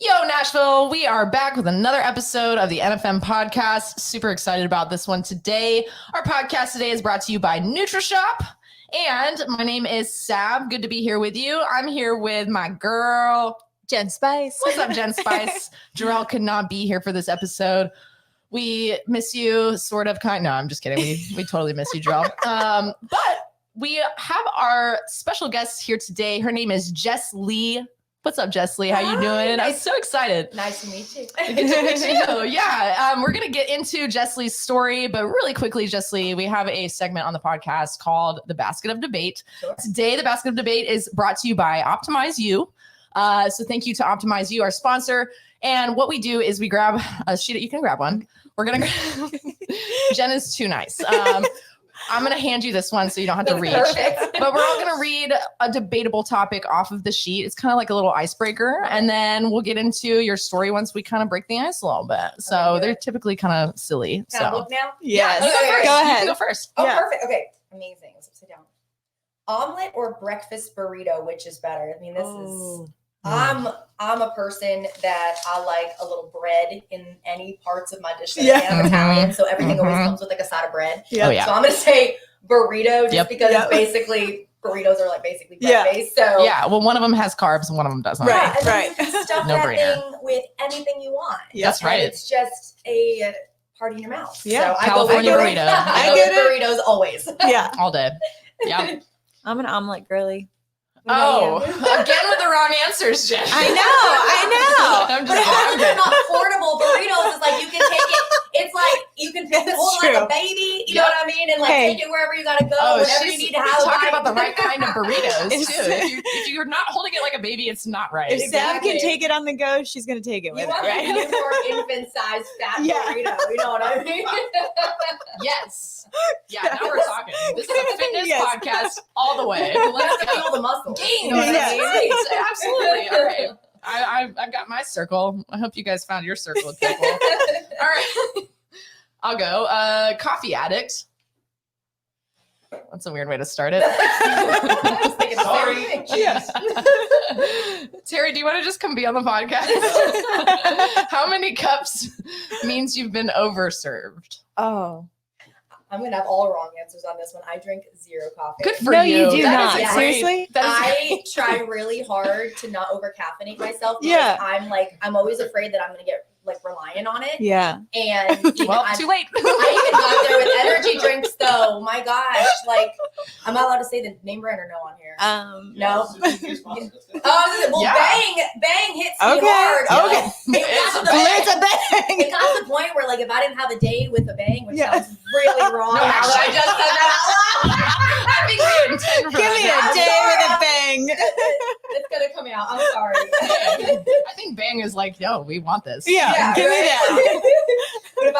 Yo, Nashville, we are back with another episode of the NFM podcast. Super excited about this one today. Our podcast today is brought to you by NutriShop. And my name is Sab. Good to be here with you. I'm here with my girl, Jen Spice. What's up, Jen Spice? Jarrell could not be here for this episode. We miss you, sort of, kind. No, I'm just kidding. We totally miss you, Jarrell. But we have our special guest here today. Her name is Jesslee. What's up, Jesslee? How you doing? I'm so excited. Nice to meet you. Good to meet you. Yeah, we're going to get into Jesslee's story, but really quickly, Jesslee, we have a segment on the podcast called The Basket of Debate. Sure. Today, The Basket of Debate is brought to you by Optimize You. So thank you to Optimize You, our sponsor. And what we do is we grab a sheet. You can grab one. We're going to Jen is too nice. I'm going to hand you this one so you don't have to reach. But we're all going to read a debatable topic off of the sheet. It's kind of like a little icebreaker. And then we'll get into your story once we kind of break the ice a little bit. So they're typically kind of silly. Can I look now? Yes. Go ahead. You can go first. Oh, perfect. Okay. Amazing. Let's upside down. Omelet or breakfast burrito, which is better? I mean, this is... I'm a person that I like a little bread in any parts of my dish. I'm Italian, so everything always comes with like a side of bread. Yeah. Oh, yeah. So I'm going to say burrito just because it's basically, burritos are like basically bread-based. So yeah, well, one of them has carbs and one of them doesn't. Right. And you can stuff that thing with anything you want. That's right. It's just a party in your mouth. Yeah, so California burrito. I go with burritos always. Yeah. All day. Yeah. I'm an omelet girly. Oh, again with the wrong answers, Jen. I know. But as long as they're not portable burritos, it's like you can take it. It's like you can hold it like a baby. You know what I mean? And like take it wherever you gotta go. Whatever you need to have. Talking about the right kind of burritos too. If you're not holding it like a baby, it's not right. If Sam can take it on the go, she's gonna take it with her. Right? You want a infant-sized fat burrito. You know what I mean? Yes. Yeah. Now we're talking. This is a fitness podcast all the way. Let's feel the muscle. You know what I mean? Right. Absolutely. All right. I've got my circle. I hope you guys found your circle of people. All right. I'll go. Coffee addict. That's a weird way to start it. Sorry. Terry, do you want to just come be on the podcast? How many cups means you've been overserved? Oh. I'm going to have all wrong answers on this one. I drink zero coffee. Good for you. No, you do not. Seriously? I try really hard to not over caffeinate myself. Because I'm always afraid that I'm going to get like reliant on it. Yeah. And well, too late. I even got there with energy drinks though. My gosh. Like, I'm not allowed to say the name brand or no on here. No. Bang hits me hard. Okay. It's a bang. It got to the point where like if I didn't have a day with a bang, which sounds really wrong. No, actually, I just said that. I think we intend for Give me a day with a bang. It's gonna come out. I'm sorry. I think bang is like, yo, we want this. Yeah, give me that. But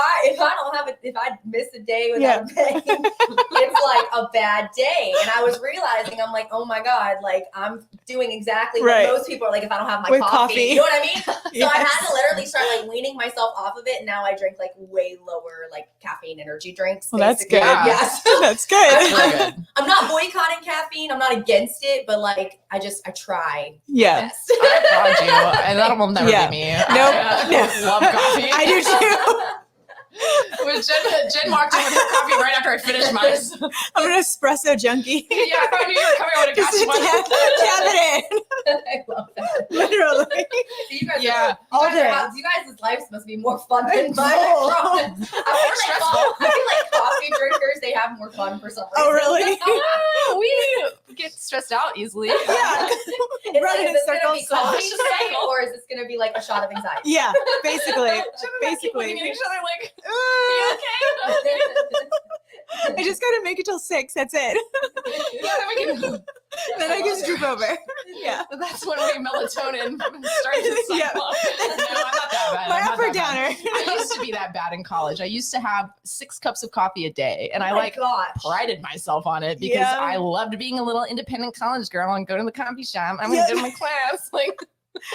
if I miss a day without a bang, it's like a bad day. And I was realizing, I'm like, oh my God, like I'm doing exactly what most people are like if I don't have my coffee. You know what I mean? So I had to literally start like weaning myself off of it. And now I drink like way lower like caffeine energy drinks. Well, that's good. Yes. That's good. I'm not boycotting caffeine. I'm not against it, but like I try. Yeah. I applaud you. And that will never be me. I love coffee. I do too. When Jen walked in with her coffee right after I finished mine. I'm an espresso junkie. Yeah, if I knew you were coming, I would have got you one. Tap it in. I love that. Literally. You guys you guys' lives must be more fun than mine. I feel like coffee drinkers, they have more fun for some reason. Oh, really? We get stressed out easily. Yeah. Is this going to be coffee today, or is this going to be like a shot of anxiety? Yeah, basically. Looking at each other like, you okay? I just gotta make it till 6. That's it. Then I can droop over. Yeah, that's when we melatonin starts to cycle. No, I'm not that bad. My up or downer. I used to be that bad in college. I used to have 6 cups of coffee a day, and I prided myself on it because I loved being a little independent college girl and going to the coffee shop. I'm going to do my class, like.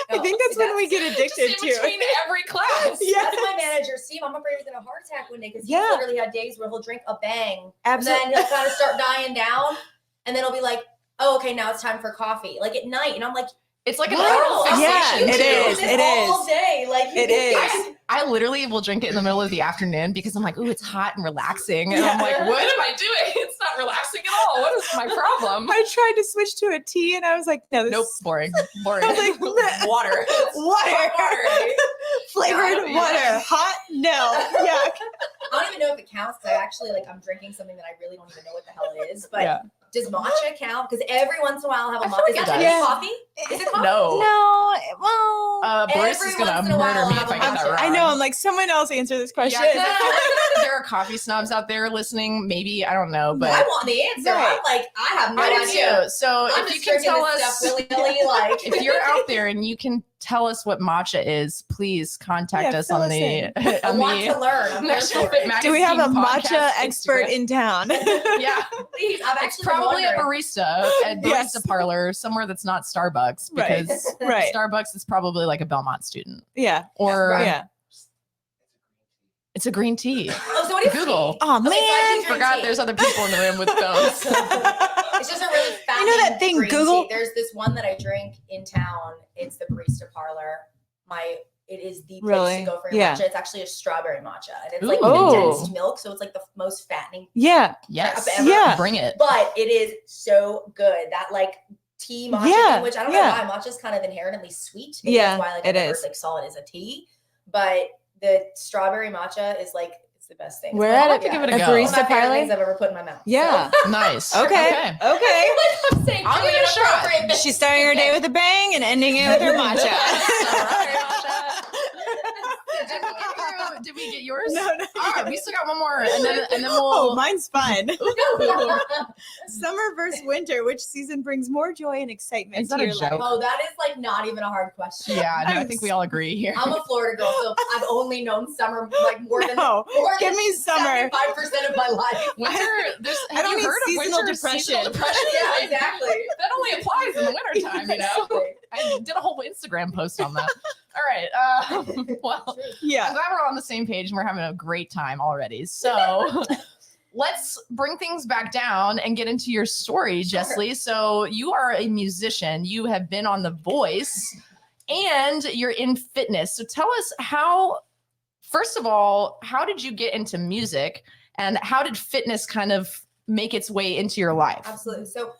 I think that's when we get addicted just in between every class. That's my manager, Steve. I'm afraid he's going to have a heart attack one day because he literally had days where he'll drink a bang. Absolutely. And then he'll kind of start dying down. And then he'll be like, oh, okay, now it's time for coffee. Like at night. And I'm like, It's like an What? oral fixation. Yeah, it too. is. It is. All day. Like, It is. I literally will drink it in the middle of the afternoon because I'm like, ooh, it's hot and relaxing. And I'm like, what am I doing? It's not relaxing at all. What is my problem? I tried to switch to a tea and I was like, no, this Nope, boring. Boring. I was like, water. water. Flavored Yeah. water. Hot? No. Yuck. I don't even know if it counts. I actually I'm drinking something that I really don't even know what the hell it is. But Yeah. does matcha count? Because every once in a while I'll have a I feel matcha. like Is it that does. coffee? Is it coffee? No. No. Well, Barista's Every gonna once in a while murder me I'll if I have get a that matcha. wrong. I know. I'm like, someone else answer this question. Yeah, 'cause I feel like there are coffee snobs out there listening. Maybe, I don't know, but I want the answer. Right. I'm like, I have no I do idea. too. So I'm if you just can drinking tell this us, stuff willy-nilly, like if you're out there and you can tell us what matcha is, please contact Yeah, us fill on us the in. I want to learn. I'm here Nashville for Fit it. Magazine Do we have a Podcast matcha expert Instagram. in town? Yeah, Please, I've it's actually probably a been barista at barista Yes. parlor somewhere that's not Starbucks Right. because Right. Starbucks is probably like a Belmont student Yeah. or Right. Yeah. it's a green tea. Oh, so what is Google. tea? Oh, Okay, so I man. do drink Forgot tea. there's other people in the room with phones. It's just a really fat. You know that thing, green Google? tea. There's this one that I drink in town. It's the barista parlor. It is the place Really? to go for your Yeah. matcha. It's actually a strawberry matcha, and it's like Ooh. condensed milk, so it's like the most fattening. Yeah. Yes. Ever. Yeah. Bring it. But it is so good. That like tea matcha Yeah, thing, which I don't yeah. know why matcha is kind of inherently sweet. Maybe Yeah, that's why like it I never is. like saw it as a tea. But the strawberry matcha is like it's the best thing. It's We're one at of have to give it a yeah, go. it's one of barista my favorite parlor? things I've ever put in my mouth. Yeah. Nice. Okay. Okay. I'm saying I'll give it a shot. She's starting her day with a bang and ending it with her matcha. Did we get yours? No, no. All right, we still got one more, and then we'll. Oh, mine's fun. Summer versus winter. Which season brings more joy and excitement Is that to a your joke? life? Oh, that is like not even a hard question. Yeah, no, I think we all agree here. I'm a Florida girl, so I've only known summer like more than No, give me summer. 75% of my life. Winter. There's. I Have don't you need heard of seasonal winter depression. seasonal depression? Yeah, exactly. That only applies in the wintertime, you know. Exactly. I did a whole Instagram post on that. All right. Well, Yeah. I'm glad we're on the same page and we're having a great time already. So let's bring things back down and get into your story, Jesslee. So you are a musician. You have been on The Voice and you're in fitness. So tell us first of all, how did you get into music and how did fitness kind of make its way into your life? Absolutely. So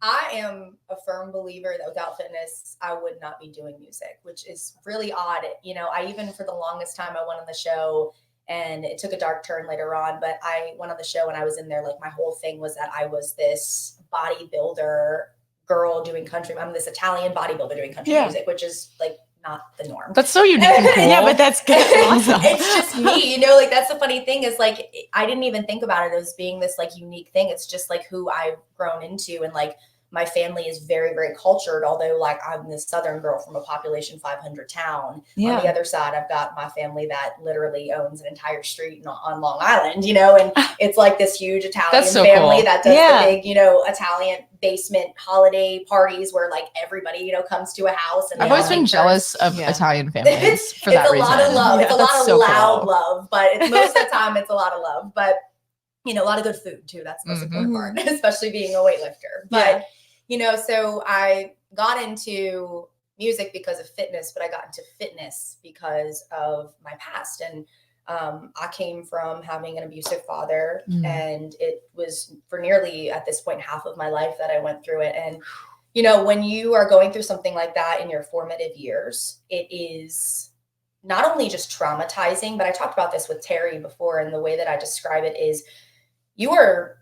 I am a firm believer that without fitness, I would not be doing music, which is really odd. You know, I even for the longest time I went on the show and it took a dark turn later on, but I went on the show and I was in there. Like my whole thing was that I was this bodybuilder girl doing country. I'm this Italian bodybuilder doing country music, which is like not the norm. That's so unique and cool. Yeah, but that's good. Awesome. It's just me, you know, like that's the funny thing is like, I didn't even think about it as being this like unique thing. It's just like who I've grown into. And like, my family is very, very cultured, although like I'm this Southern girl from a population 500 town. Yeah. On the other side, I've got my family that literally owns an entire street on Long Island, you know, and it's like this huge Italian That's so family cool. that does Yeah. the big, you know, Italian basement holiday parties where like everybody, you know, comes to a house. And I've they always all been make jealous turns. of Yeah. Italian families for it's that a reason. lot of love. Yeah, It's a that's lot of so loud cool. love, but it's most of the time it's a lot of love. But you know, a lot of good food too. That's the most Mhm. important part, especially being a weightlifter. But you know, so I got into music because of fitness, but I got into fitness because of my past. And I came from having an abusive father, and it was for nearly at this point half of my life that I went through it. And you know, when you are going through something like that in your formative years, it is not only just traumatizing, but I talked about this with Terry before, and the way that I describe it is you're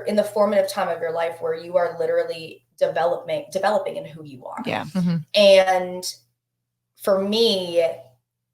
in the formative time of your life where you are literally developing in who you are. Yeah. Mhm. And for me,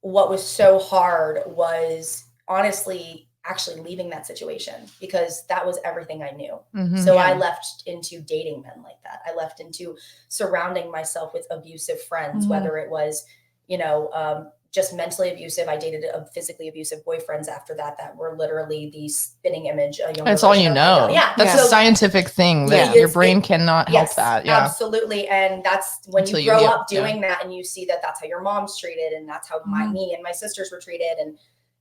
what was so hard was honestly actually leaving that situation, because that was everything I knew. Mhm. So Yeah. I left into dating men like that. I left into surrounding myself with abusive friends, Mhm. whether it was, you know, just mentally abusive. I dated physically abusive boyfriends after that were literally the spinning image. That's all you know. Yeah. That's So- a scientific thing that Yeah. your brain cannot help Yes, that. Yeah. absolutely. And that's when Until you you grow heal, up doing that and you see that that's how your mom's treated and that's how me and my sisters were treated. And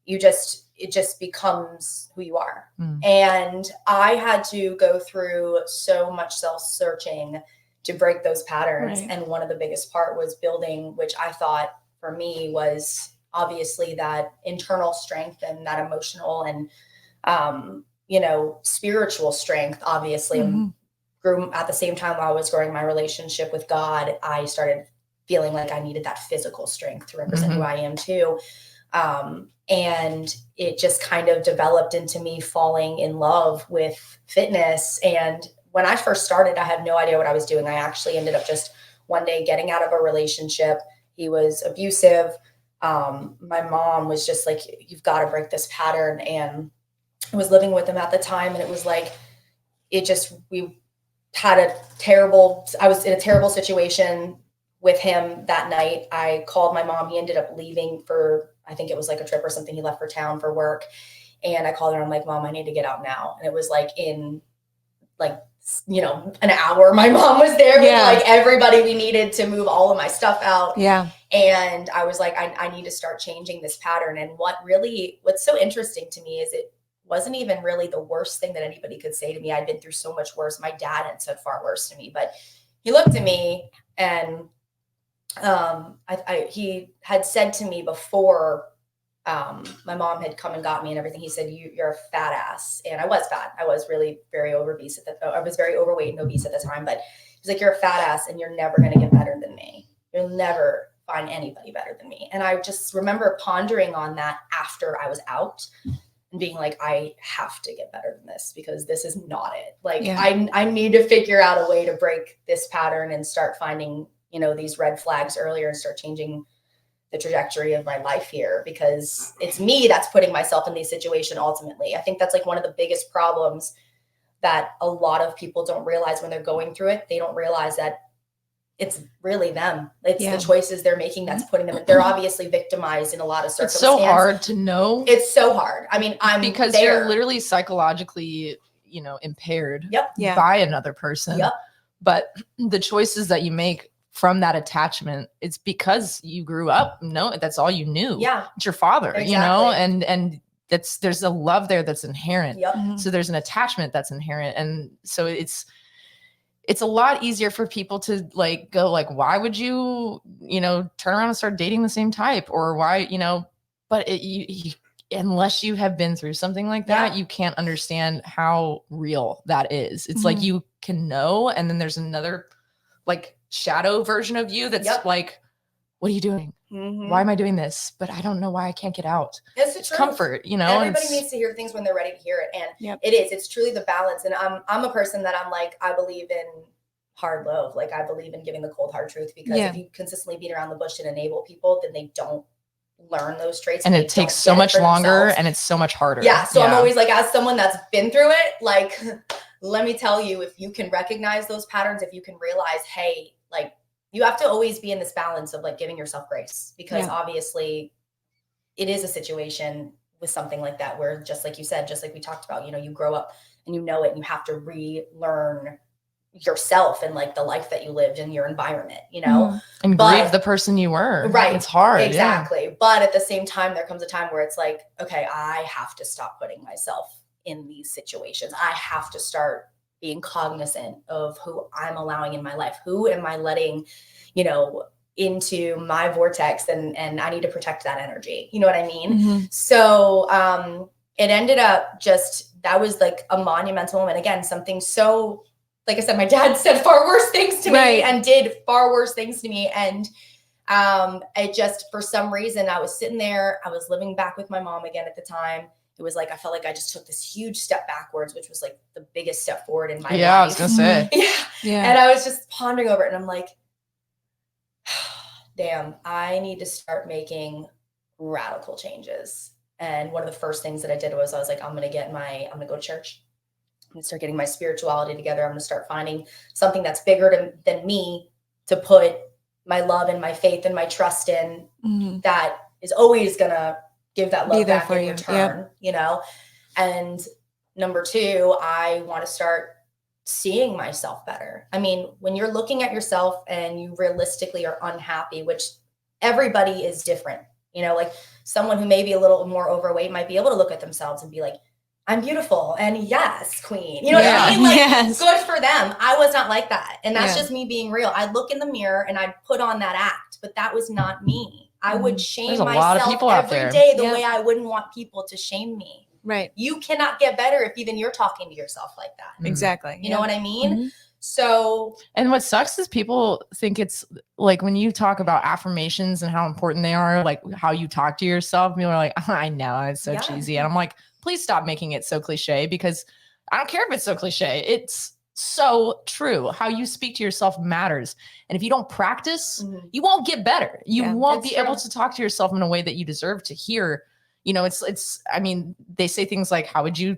it just becomes who you are. Mm. And I had to go through so much self-searching to break those patterns. Right. And one of the biggest part was building, which I thought for me was obviously that internal strength and that emotional and, spiritual strength, obviously. Mm-hmm. Grew at the same time while I was growing my relationship with God, I started feeling like I needed that physical strength to represent who I am too. And it just kind of developed into me falling in love with fitness. And when I first started, I had no idea what I was doing. I actually ended up just one day getting out of a relationship. He was abusive. My mom was just like, you've got to break this pattern. And I was living with him at the time. And it was like, we had I was in a terrible situation with him that night. I called my mom. He ended up leaving for, I think it was like a trip or something. He left for town for work. And I called her. I'm like, Mom, I need to get out now. And it was like in an hour, my mom was there with like everybody we needed to move all of my stuff out. Yeah. And I was like, I need to start changing this pattern. And what's so interesting to me is it wasn't even really the worst thing that anybody could say to me. I'd been through so much worse. My dad had said far worse to me, but he looked at me and he had said to me before my mom had come and got me and everything, he said, you're a fat ass. And I was fat. I was really very obese I was very overweight and obese at the time, but he's like, you're a fat ass and you're never going to get better than me. You'll never find anybody better than me. And I just remember pondering on that after I was out and being like, I have to get better than this because this is not it. Like I need to figure out a way to break this pattern and start finding, these red flags earlier and start changing the trajectory of my life here, because it's me that's putting myself in these situations ultimately. I think that's like one of the biggest problems that a lot of people don't realize when they're going through it. They don't realize that it's really them. It's the choices they're making that's putting them. They're obviously victimized in a lot of circumstances. It's so hard to know. It's so hard. I mean, because you're literally psychologically, impaired by another person. Yep. But the choices that you make from that attachment, it's because you grew up. No, that's all you knew. Yeah. It's your father, and there's a love there that's inherent. Yep. So there's an attachment that's inherent. And so it's a lot easier for people to go why would you, turn around and start dating the same type, or why, but unless you have been through something like that, you can't understand how real that is. It's like you can know, and then there's another shadow version of you that's what are you doing? Why am I doing this? But I don't know why I can't get out. It's comfort, Everybody needs to hear things when they're ready to hear it. And it's truly the balance. And I'm a person that I believe in hard love. Like I believe in giving the cold hard truth, because if you consistently beat around the bush and enable people, then they don't learn those traits. And it takes so much longer and it's so much harder. Yeah. So I'm always as someone that's been through it, let me tell you, if you can recognize those patterns, if you can realize, hey, you have to always be in this balance of giving yourself grace, because obviously it is a situation with something like that where, just like you said, just like we talked about, you grow up and it and you have to relearn yourself and the life that you lived in your environment, and grieve the person you were. Right. It's hard. Exactly. Yeah. But at the same time, there comes a time where it's okay, I have to stop putting myself in these situations. I have to start being cognizant of who I'm allowing in my life. Who am I letting, into my vortex? And I need to protect that energy. You know what I mean? Mm-hmm. So it ended up that was a monumental moment. Again, something so, like I said, my dad said far worse things to me and did far worse things to me. And it just, for some reason, I was sitting there, I was living back with my mom again at the time. It was I felt like I just took this huge step backwards, which was the biggest step forward in my life. Yeah, I was gonna say. Yeah. And I was just pondering over it, and I'm like, damn, I need to start making radical changes. And one of the first things that I did was I was like, I'm gonna go to church. I'm gonna start getting my spirituality together. I'm gonna start finding something that's bigger than me to put my love and my faith and my trust in, that is always gonna give that love back in return, And number two, I want to start seeing myself better. I mean, when you're looking at yourself and you realistically are unhappy, which everybody is different, someone who may be a little more overweight might be able to look at themselves and be like, I'm beautiful. And yes, queen. You know what I mean? Like, good for them. I was not like that. And that's just me being real. I'd look in the mirror and I'd put on that act, but that was not me. I would shame myself every day the way I wouldn't want people to shame me. Right. You cannot get better if even you're talking to yourself like that. Exactly. You know what I mean? So, and what sucks is people think it's like when you talk about affirmations and how important they are, like how you talk to yourself, people are like, oh, I know it's so cheesy. And I'm like, please stop making it so cliche, because I don't care if it's so cliche. It's so true. How you speak to yourself matters. And if you don't practice, you won't get better. You won't be able to talk to yourself in a way that you deserve to hear. You know, I mean, they say things like, how would you,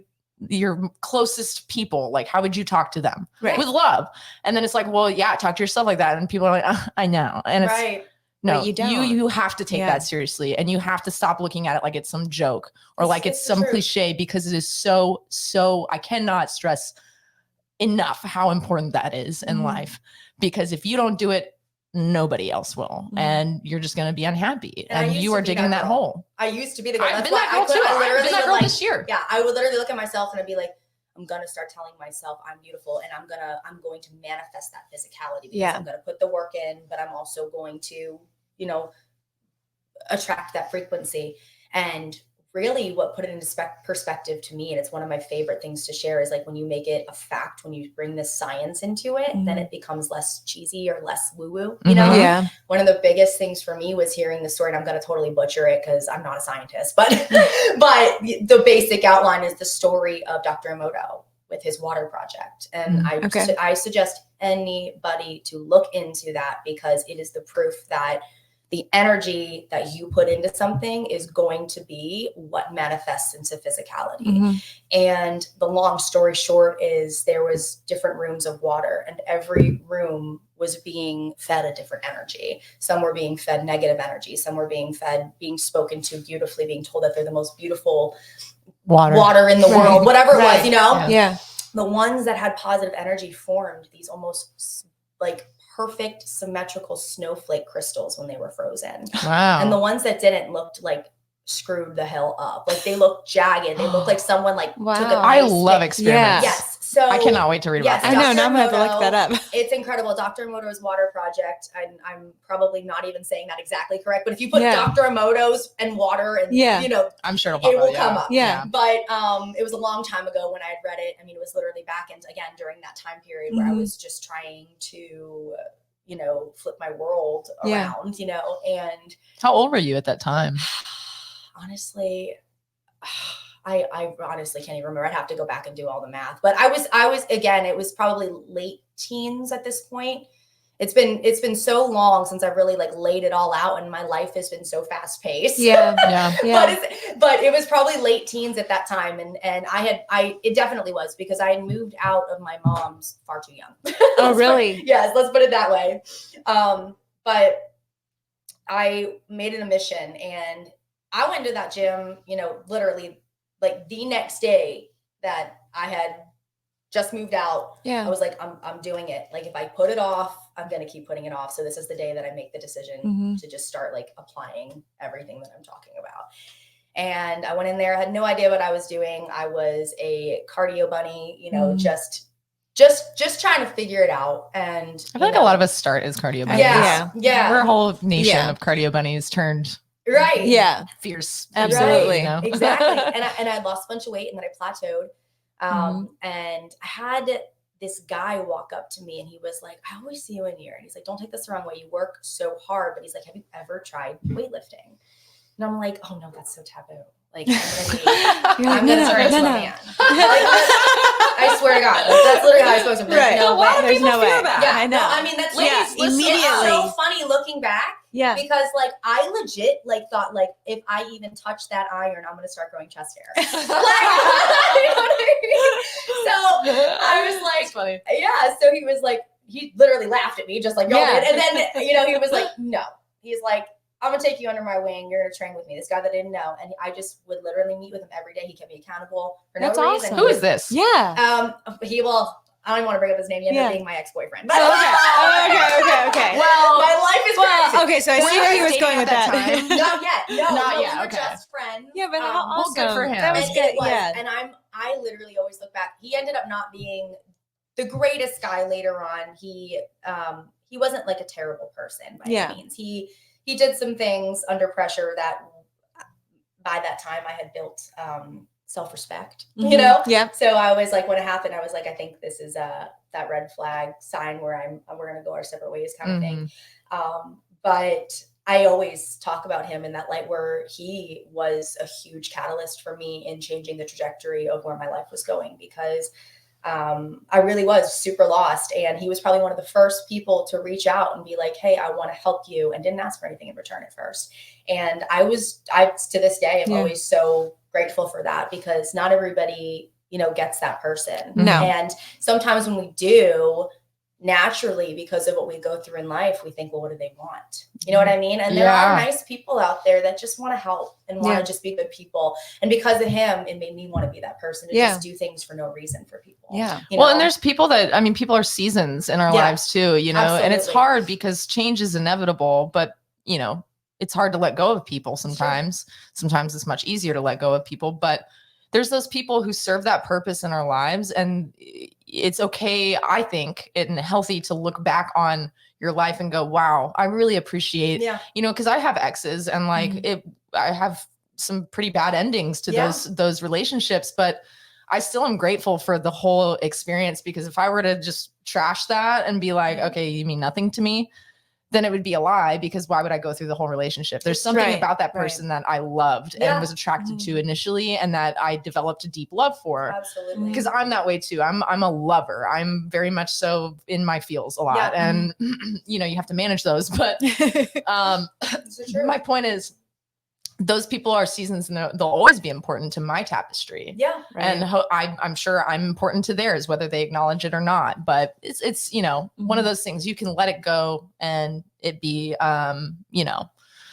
your closest people, like, how would you talk to them with love? And then it's like, well, yeah, talk to yourself like that. And people are like, I know. And it's, no, you don't. You have to take that seriously, and you have to stop looking at it like it's some joke or like it's some cliche, because it is so, I cannot stress enough how important that is in life, because if you don't do it, nobody else will. And you're just going to be unhappy, and you are digging that hole. I used to be the girl. I've been that girl too. I've been that girl this year. Yeah. I would literally look at myself and I'd be like, I'm going to start telling myself I'm beautiful, and I'm going to manifest that physicality, because I'm going to put the work in, but I'm also going to, you know, attract that frequency. And really what put it into perspective to me, and it's one of my favorite things to share, is like when you make it a fact, when you bring this science into it, then it becomes less cheesy or less woo-woo, you know? Yeah. One of the biggest things for me was hearing the story, and I'm going to totally butcher it because I'm not a scientist, but but the basic outline is the story of Dr. Emoto with his water project. And I suggest anybody to look into that, because it is the proof that the energy that you put into something is going to be what manifests into physicality. And the long story short is there was different rooms of water, and every room was being fed a different energy. Some were being fed negative energy. Some were being spoken to beautifully, being told that they're the most beautiful water in the world, whatever it was, you know? Yeah. The ones that had positive energy formed these almost like perfect symmetrical snowflake crystals when they were frozen. Wow. And the ones that didn't looked like screwed the hell up. Like they looked jagged. They looked like someone like took a I love experiments. Yes. So I cannot wait to read about that. I know. Now I'm going to have to look that up. It's incredible. Dr. Emoto's water project. I'm probably not even saying that exactly correct, but if you put Dr. Emoto's and water and, you know, I'm sure it will come up. Yeah. But it was a long time ago when I had read it. I mean, it was literally back in, again, during that time period where I was just trying to, you know, flip my world around, you know. And how old were you at that time? Honestly, I honestly can't even remember. I'd have to go back and do all the math. But I was again, it was probably late teens at this point. It's been so long since I've really like laid it all out, and my life has been so fast paced. Yeah. But it was probably late teens at that time, and it definitely was, because I had moved out of my mom's far too young. Oh, really? Yes, let's put it that way. But I made it a mission, and I went to that gym, you know, literally like the next day that I had just moved out. I was like, I'm doing it. Like if I put it off, I'm going to keep putting it off. So this is the day that I make the decision to just start like applying everything that I'm talking about. And I went in there, I had no idea what I was doing. I was a cardio bunny, you know, just trying to figure it out. And I feel like a lot of us start as cardio bunnies. Yeah. We're a whole nation of cardio bunnies turned fierce. Absolutely. You know? Exactly. And I lost a bunch of weight, and then I plateaued. And I had this guy walk up to me, and he was like, I always see you in here. And he's like, don't take this the wrong way. You work so hard. But he's like, have you ever tried weightlifting? And I'm like, oh no, that's so taboo. Like, I'm going to turn into a man. I swear to God, that's literally how I spoke to him. There's no way. There's no way. Yeah, I know. No, I mean, that's immediately. It's so funny looking back. Yeah. Because like I legit like thought like if I even touch that iron, I'm gonna start growing chest hair. Like, you know what I mean? So I was like, funny. Yeah. So he was like, he literally laughed at me just like y'all did. And then you know, he was like, no. He's like, I'm gonna take you under my wing. You're gonna train with me. This guy that I didn't know, and I just would literally meet with him every day. He kept me accountable for no reason. Awesome. Who is this? Yeah. I don't even want to bring up his name. He ended up being my ex-boyfriend. But, Okay. Well, my life is crazy. Okay, so I see where he was going with that. Not yet. No, not yet. We were Okay. just friends. Yeah, but how awesome. Well, good for him. That was good. Was, yeah. And I literally always look back. He ended up not being the greatest guy later on. He wasn't like a terrible person by any means. He did some things under pressure that by that time I had built self-respect, you know? Yeah. So I was like, when it happened, I was like, I think this is that red flag sign where we're going to go our separate ways kind of thing. But I always talk about him in that light where he was a huge catalyst for me in changing the trajectory of where my life was going, because I really was super lost. And he was probably one of the first people to reach out and be like, hey, I want to help you, and didn't ask for anything in return at first. And I to this day, I'm always so grateful for that, because not everybody, gets that person. No. And sometimes when we do, naturally, because of what we go through in life, we think, well, what do they want? You know what I mean? And there are nice people out there that just want to help and want to just be good people. And because of him, it made me want to be that person to just do things for no reason for people. Yeah. Well, and there's people people are seasons in our lives too, Absolutely. And it's hard because change is inevitable, but it's hard to let go of people sometimes. Sure. Sometimes it's much easier to let go of people, but there's those people who serve that purpose in our lives, and it's okay, I think, and healthy to look back on your life and go, wow, I really appreciate, because I have exes, and I have some pretty bad endings to those relationships, but I still am grateful for the whole experience, because if I were to just trash that and be like, okay, you mean nothing to me, then it would be a lie, because why would I go through the whole relationship? There's something about that person that I loved and was attracted to initially, and that I developed a deep love for. Absolutely. Because I'm that way too. I'm a lover. I'm very much so in my feels a lot. And you have to manage those. But my point is, those people are seasons, and they'll always be important to my tapestry. Yeah. Right. And I'm sure I'm important to theirs, whether they acknowledge it or not. But it's one of those things, you can let it go and it be, And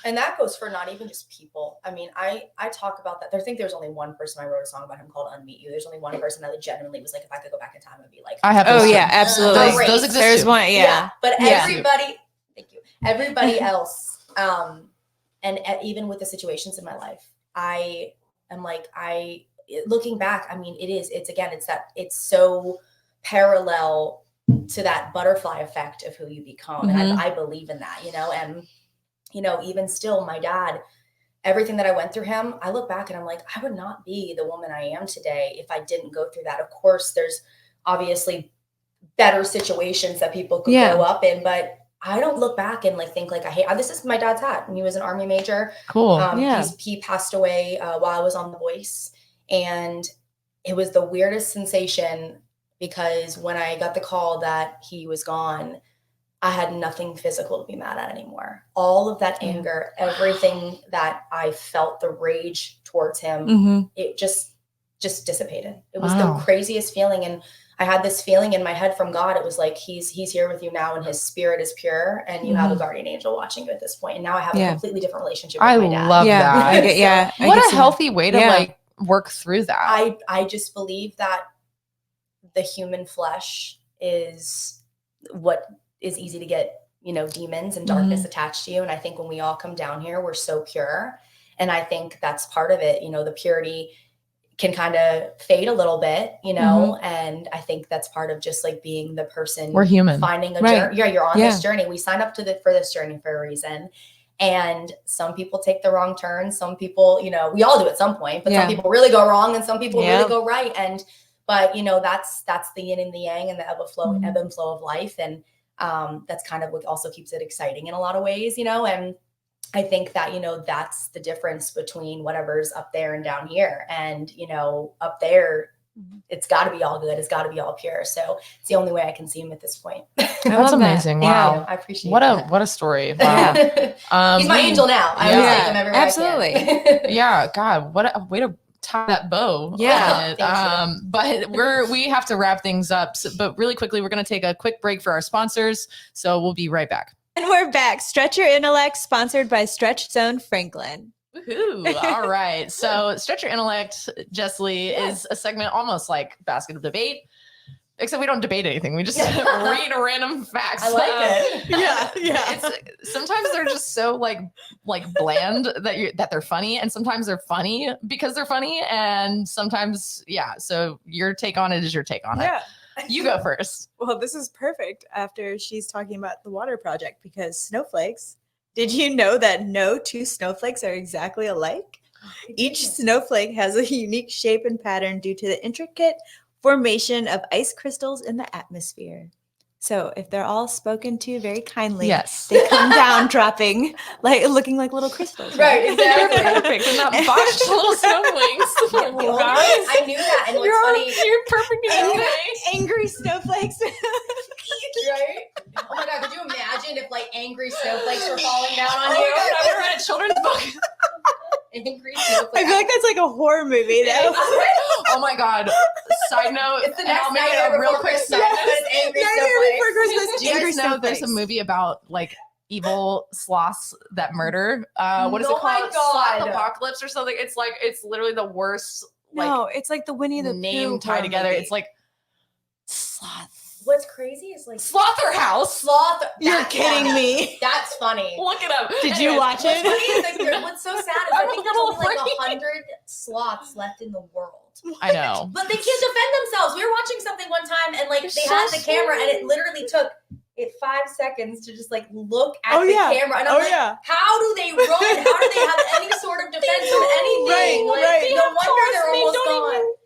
that goes for not even just people. I mean, I talk about that. I think there's only one person I wrote a song about him called Unmeet You. There's only one person that legitimately was like, if I could go back in time, I'd be like, I have. Absolutely. Those exist. There's one. Yeah. But everybody, thank you. Everybody else, and even with the situations in my life, I am like, looking back, I mean, it's so parallel to that butterfly effect of who you become. And I believe in that, and, even still, my dad, everything that I went through him, I look back and I'm like, I would not be the woman I am today if I didn't go through that. Of course, there's obviously better situations that people could grow up in, but I don't look back and think like this is my dad's hat, and he was an Army major. Cool. He passed away while I was on The Voice, and it was the weirdest sensation, because when I got the call that he was gone, I had nothing physical to be mad at anymore. All of that anger, everything that I felt, the rage towards him, it just dissipated. It was the craziest feeling, and I had this feeling in my head from God. It was like, he's here with you now, and his spirit is pure, and you have a guardian angel watching you at this point. And now I have a completely different relationship with my dad. I love that. So, what a healthy way to work through that. I just believe that the human flesh is what is easy to get, demons and darkness attached to you. And I think when we all come down here, we're so pure. And I think that's part of it. The purity can kind of fade a little bit, and I think that's part of just being the person. We're human. Finding a journey. Yeah, you're on this journey. We sign up for this journey for a reason. And some people take the wrong turn. Some people, we all do at some point, but some people really go wrong, and some people really go right. But that's the yin and the yang, and the ebb and flow of life. And that's kind of what also keeps it exciting in a lot of ways, and I think that, that's the difference between whatever's up there and down here. And, up there, it's got to be all good. It's got to be all pure. So it's the only way I can see him at this point. That's amazing. Wow. Yeah, I appreciate what a story. Wow. He's my angel now. I always take him everywhere. Absolutely. Yeah. God, what a way to tie that bow. Yeah. But we have to wrap things up. But really quickly, we're going to take a quick break for our sponsors. So we'll be right back. And we're back. Stretch Your Intellect, sponsored by Stretch Zone Franklin. Woohoo. All right. So Stretch Your Intellect, Jesslee, is a segment almost like Basket of Debate. Except we don't debate anything. We just read random facts. I like it. Sometimes they're just so like bland that they're funny, and sometimes they're funny because they're funny, and sometimes so your take on it is your take on it. You go first. Well, this is perfect after she's talking about the water project, because snowflakes. Did you know that no two snowflakes are exactly alike? Each snowflake has a unique shape and pattern due to the intricate formation of ice crystals in the atmosphere. So if they're all spoken to very kindly, they come down dropping, looking like little crystals. Right, exactly. Perfect. And not botched little snowflakes. I knew that. And what's funny, you're perfect. Angry snowflakes. Right? Oh my God, could you imagine if angry snowflakes were falling down on you? I've never read a children's book. Angry snowflakes. I feel like that's like a horror movie though. Oh my God. Side note. It's the and next I'll make night it a real before quick Christmas. side note. It's angry Christmas. Do you guys know there's a movie about evil sloths that murder? What is it called? Sloth Apocalypse or something? It's literally the worst. No, it's like the Winnie the name Pooh tied together. movie. It's like sloth. What's crazy is Slaughterhouse. You're kidding me. That's funny. Look it up. Did you watch it? What's so sad is I think there's only 100 sloths left in the world. I know. But they can't defend themselves. We were watching something one time and they had the camera and it literally took it 5 seconds to just look at the camera. And I'm how do they run? How do they have any sort of defense of anything? No wonder they're almost gone.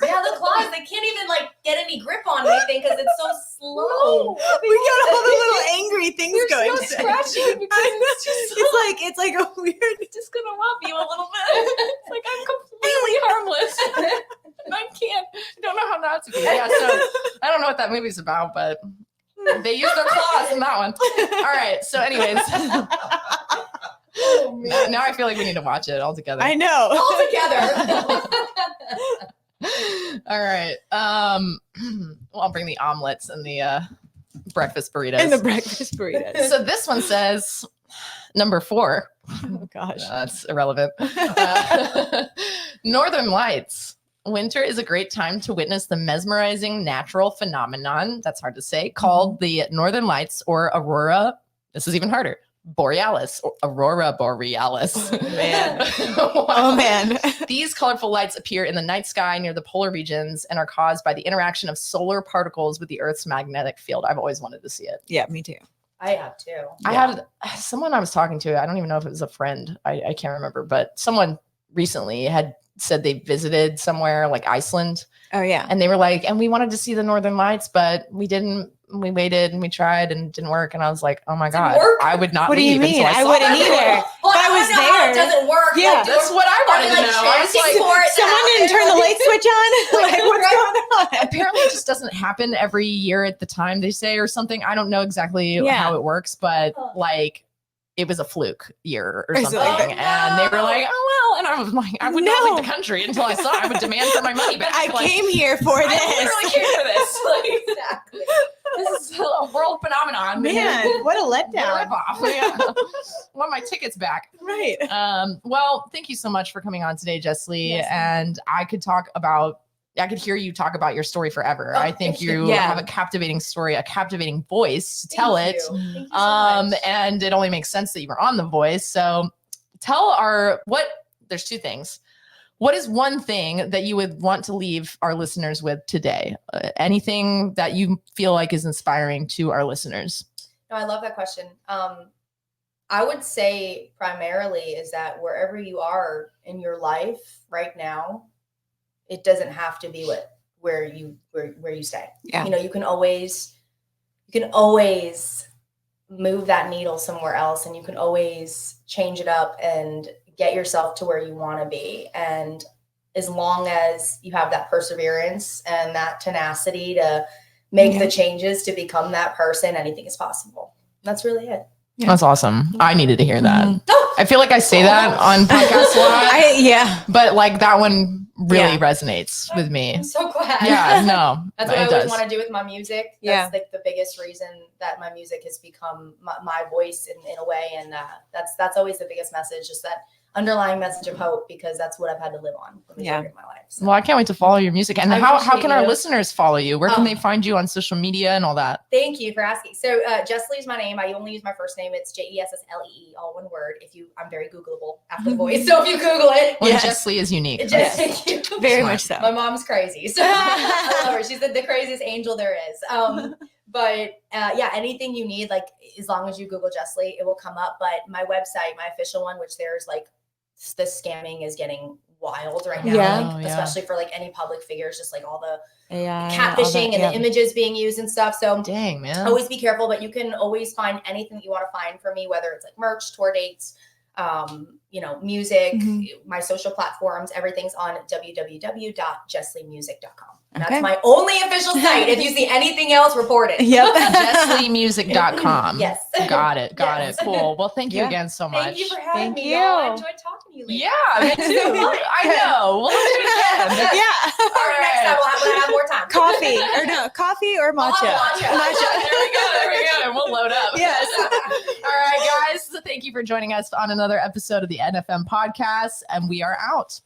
Yeah, the claws, they can't even get any grip on anything because it's so slow. We got all the little angry things going. So scratchy because it's like a weird. It's just gonna rub you a little bit. It's like I'm completely harmless. And I don't know how not to be. Yeah, so I don't know what that movie's about, but they used their claws in that one. All right. So, anyways. Oh, man. Now I feel like we need to watch it all together. I know. All together. All right. Well, I'll bring the omelets and the breakfast burritos. And the breakfast burritos. So this one says number 4. Oh gosh. That's irrelevant. Northern Lights. Winter is a great time to witness the mesmerizing natural phenomenon, that's hard to say, called the Northern Lights or Aurora. This is even harder. Borealis, or Aurora Borealis. Oh, man. Oh, man. These colorful lights appear in the night sky near the polar regions and are caused by the interaction of solar particles with the Earth's magnetic field. I've always wanted to see it. Yeah, me too. I have too. I had someone I was talking to. I don't even know if it was a friend. I can't remember, but someone recently had said they visited somewhere like Iceland. Oh, yeah. And they were like, and we wanted to see the Northern Lights, but we didn't. We waited and we tried and it didn't work. And I was like, oh my God, I would not leave. What do you mean? I wouldn't either. Well, if I was there. It doesn't work. Yeah, that's what I wanted to know. I was like, someone didn't turn the light switch on? Like, what's going on? Apparently it just doesn't happen every year at the time they say or something. I don't know exactly how it works, but it was a fluke year or something. And they were like, oh, well. And I was like, I would not leave the country until I saw it. I would demand for my money back. I came here for this. I literally came for this. Exactly. This is a world phenomenon. Man, what a letdown. I want my tickets back. Right. Well, thank you so much for coming on today, Jesslee. Yes. And I could hear you talk about your story forever. I think you have a captivating story, a captivating voice to tell it. Thank you so much. And it only makes sense that you were on The Voice. So there's 2 things. What is one thing that you would want to leave our listeners with today? Anything that you feel like is inspiring to our listeners? No, I love that question. I would say primarily is that wherever you are in your life right now, it doesn't have to be where you stay. Yeah. You can always move that needle somewhere else, and you can always change it up and get yourself to where you want to be. And as long as you have that perseverance and that tenacity to make the changes to become that person, anything is possible. That's really it. Yeah. That's awesome. I needed to hear that. I feel like I say that on podcasts a lot. But like that one really resonates with me. I'm so glad. Yeah, no. That's what I always want to do with my music. That's like the biggest reason that my music has become my voice in a way. And that's always the biggest message, just that underlying message of hope, because that's what I've had to live on the majority of my life. So. Well, I can't wait to follow your music. And I how appreciate can our you. listeners follow you? Where can they find you on social media and all that? Thank you for asking. So Jesslee is my name. I only use my first name. It's Jesslee, all one word. I'm very Googleable after the voice. So if you Google it. Well, Jesslee is unique. Thank you. Very much so. My mom's crazy. So I love her. She's the craziest angel there is. But anything you need, like as long as you Google Jesslee, it will come up. But my website, my official one, which there's like the scamming is getting wild right now, especially for like any public figures, just like all the catfishing and the images being used and stuff. So dang, man, always be careful, but you can always find anything that you want to find for me, whether it's like merch, tour dates, music, my social platforms, everything's on www.jessleemusic.com. And that's my only official site. If you see anything else, report it. Yep. JessleeMusic.com. Yes. Got it. Cool. Well, thank you again so much. Thank you for having me. You. I enjoyed talking to you. Ladies. Yeah, me too. I know. We'll do it again. Yeah. All right. Next time we'll have more time. Coffee or matcha. There we go. And we'll load up. Yes. All right, guys. So thank you for joining us on another episode of the NFM podcast, and we are out.